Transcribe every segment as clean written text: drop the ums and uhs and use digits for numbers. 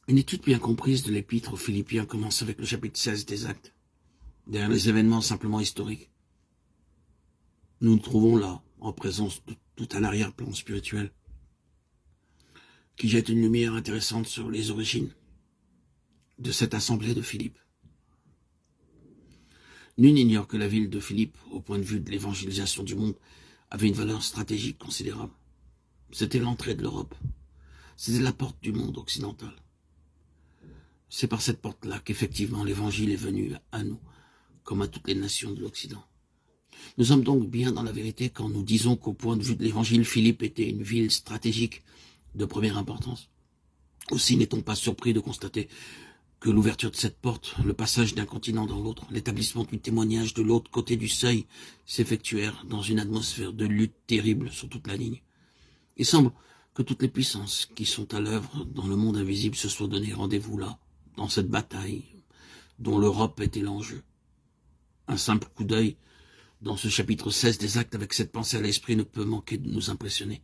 Une étude bien comprise de l'épître aux Philippiens commence avec le chapitre 16 des Actes. Derrière les événements simplement historiques, nous nous trouvons là, en présence de tout un arrière-plan spirituel, qui jette une lumière intéressante sur les origines de cette assemblée de Philippe. Nul n'ignore que la ville de Philippe, au point de vue de l'évangélisation du monde, avait une valeur stratégique considérable. C'était l'entrée de l'Europe. C'était la porte du monde occidental. C'est par cette porte-là qu'effectivement l'évangile est venu à nous, comme à toutes les nations de l'Occident. Nous sommes donc bien dans la vérité quand nous disons qu'au point de vue de l'évangile, Philippe était une ville stratégique de première importance. Aussi n'est-on pas surpris de constater que l'ouverture de cette porte, le passage d'un continent dans l'autre, l'établissement du témoignage de l'autre côté du seuil s'effectuèrent dans une atmosphère de lutte terrible sur toute la ligne. Il semble que toutes les puissances qui sont à l'œuvre dans le monde invisible se soient donné rendez-vous là, dans cette bataille dont l'Europe était l'enjeu. Un simple coup d'œil dans ce chapitre 16 des Actes avec cette pensée à l'esprit ne peut manquer de nous impressionner.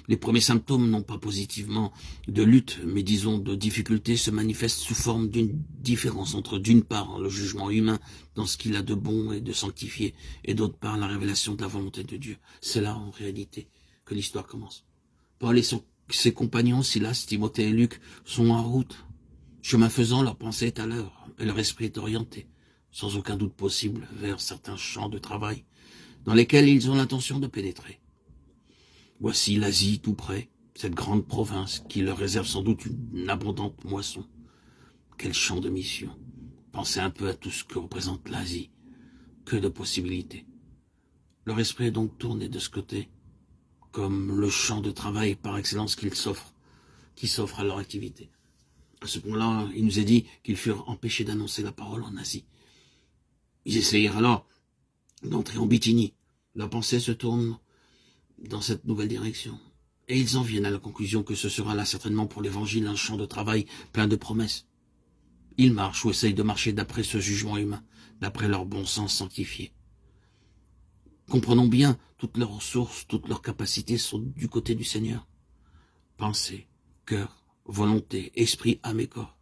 Les premiers symptômes, non pas positivement de lutte, mais disons de difficulté, se manifestent sous forme d'une différence entre d'une part le jugement humain dans ce qu'il a de bon et de sanctifié, et d'autre part la révélation de la volonté de Dieu. C'est là, en réalité, que l'histoire commence. Paul et ses compagnons, Silas, Timothée et Luc, sont en route. Chemin faisant, leur pensée est à l'heure, et leur esprit est orienté, sans aucun doute possible, vers certains champs de travail, dans lesquels ils ont l'intention de pénétrer. Voici l'Asie tout près, cette grande province qui leur réserve sans doute une abondante moisson. Quel champ de mission! Pensez un peu à tout ce que représente l'Asie. Que de possibilités. Leur esprit est donc tourné de ce côté, comme le champ de travail par excellence qui s'offre à leur activité. À ce point-là, il nous est dit qu'ils furent empêchés d'annoncer la parole en Asie. Ils essayèrent alors d'entrer en Bithynie. Leur pensée se tourne dans cette nouvelle direction. Et ils en viennent à la conclusion que ce sera là certainement pour l'évangile un champ de travail plein de promesses. Ils marchent ou essayent de marcher d'après ce jugement humain, d'après leur bon sens sanctifié. Comprenons bien, toutes leurs ressources, toutes leurs capacités sont du côté du Seigneur. Pensée, cœur, volonté, esprit, âme et corps.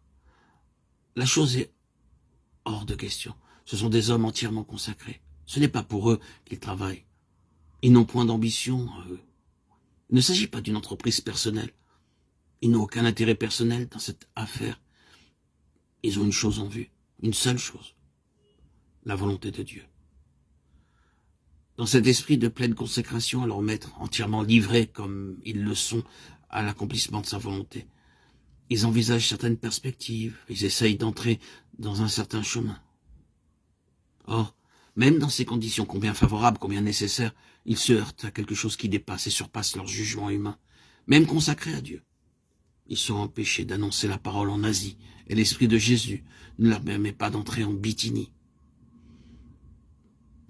La chose est hors de question. Ce sont des hommes entièrement consacrés. Ce n'est pas pour eux qu'ils travaillent. Ils n'ont point d'ambition à eux. Il ne s'agit pas d'une entreprise personnelle. Ils n'ont aucun intérêt personnel dans cette affaire. Ils ont une chose en vue, une seule chose, la volonté de Dieu. Dans cet esprit de pleine consécration à leur maître, entièrement livrés comme ils le sont à l'accomplissement de sa volonté, ils envisagent certaines perspectives, ils essayent d'entrer dans un certain chemin. Or, même dans ces conditions combien favorables, combien nécessaires, ils se heurtent à quelque chose qui dépasse et surpasse leur jugement humain, même consacrés à Dieu. Ils sont empêchés d'annoncer la parole en Asie, et l'Esprit de Jésus ne leur permet pas d'entrer en Bithynie.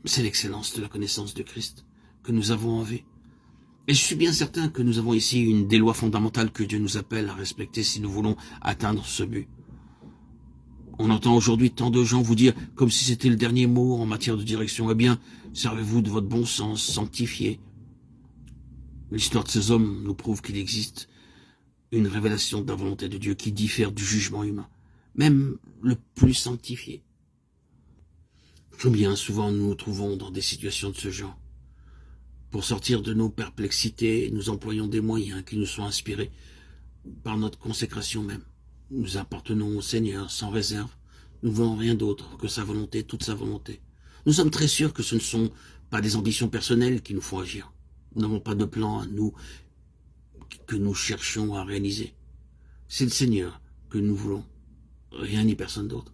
C'est l'excellence de la connaissance de Christ que nous avons en vue. Et je suis bien certain que nous avons ici une des lois fondamentales que Dieu nous appelle à respecter si nous voulons atteindre ce but. On entend aujourd'hui tant de gens vous dire, comme si c'était le dernier mot en matière de direction, eh bien, servez-vous de votre bon sens sanctifié. L'histoire de ces hommes nous prouve qu'il existe une révélation de la volonté de Dieu qui diffère du jugement humain, même le plus sanctifié. Combien souvent nous nous trouvons dans des situations de ce genre. Pour sortir de nos perplexités, nous employons des moyens qui nous sont inspirés par notre consécration même. Nous appartenons au Seigneur sans réserve. Nous ne voulons rien d'autre que sa volonté, toute sa volonté. Nous sommes très sûrs que ce ne sont pas des ambitions personnelles qui nous font agir. Nous n'avons pas de plan à nous que nous cherchons à réaliser. C'est le Seigneur que nous voulons, rien ni personne d'autre.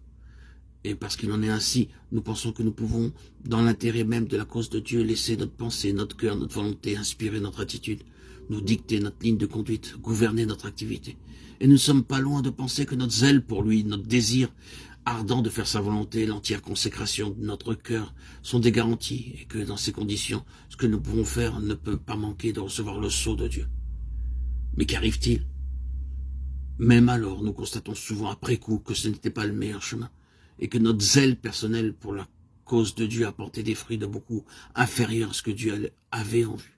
Et parce qu'il en est ainsi, nous pensons que nous pouvons, dans l'intérêt même de la cause de Dieu, laisser notre pensée, notre cœur, notre volonté inspirer notre attitude, nous dicter notre ligne de conduite, gouverner notre activité. Et nous ne sommes pas loin de penser que notre zèle pour lui, notre désir ardent de faire sa volonté, l'entière consécration de notre cœur sont des garanties, et que dans ces conditions, ce que nous pouvons faire ne peut pas manquer de recevoir le sceau de Dieu. Mais qu'arrive-t-il? Même alors, nous constatons souvent après coup que ce n'était pas le meilleur chemin, et que notre zèle personnel pour la cause de Dieu a porté des fruits de beaucoup inférieurs à ce que Dieu avait en vue.